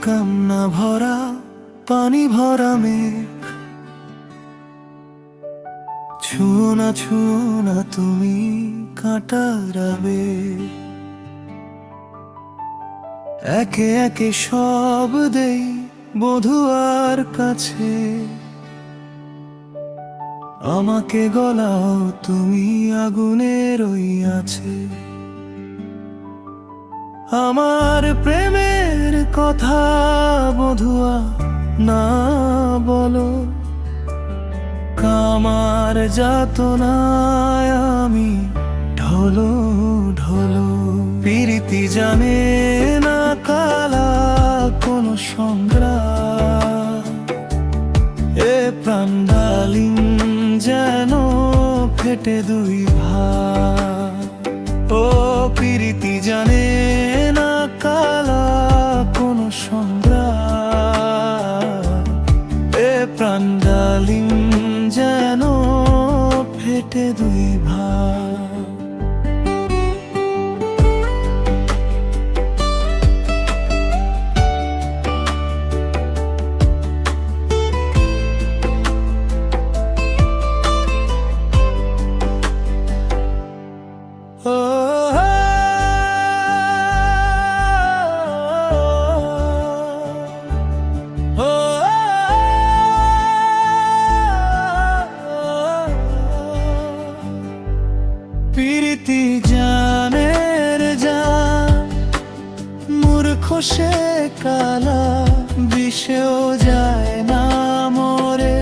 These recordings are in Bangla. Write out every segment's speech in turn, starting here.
কামনা ভরা পানি ভরা মেঘ, ছুঁয়ো না তুমি কাঁটার আবেগ। একে একে সব দেই বধুয়ার কাছে, আমাকে গলাও তুমি আগুনের ওই আছে। আমার প্রেমের কথা বধুয়া না বলো, কামার যাতনায় আমি ঢলো ঢলো। প্রীতি জানে না কালা কোন সংগ্রাম, এ প্রাণ ডালিম যেন ফেটে দুই ভাগ। ও প্রীতি জানে না কালা কোন সংগ্রাম, এ প্রাণ ডালিম যেন ফেটে দুই ভাগ। প্রীতি জানের জান, মূর্খ সে কালা, বিষেও যায় না মরে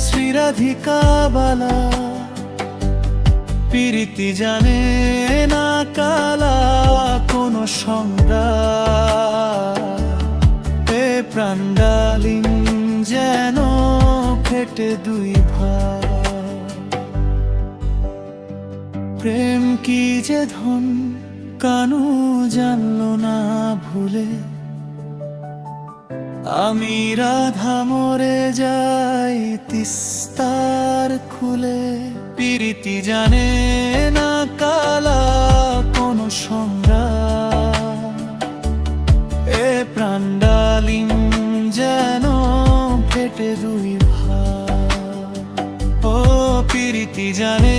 শ্রীরাধিকা বালা। প্রীতি জানে না কালা কোন সংগ্রাম, এ প্রাণ ডালিম যেন ফেটে দুই ভাগ। প্রেম কি যে ধন কানু জানলো না ভুলে, আমি রাধা মরে যাই তিস্তার খুলে। প্রীতি জানে না কালা কোন সংগ্রাম, এ প্রাণ ডালিম যেন ফেটে দুই ভাগ। ও প্রীতি জানে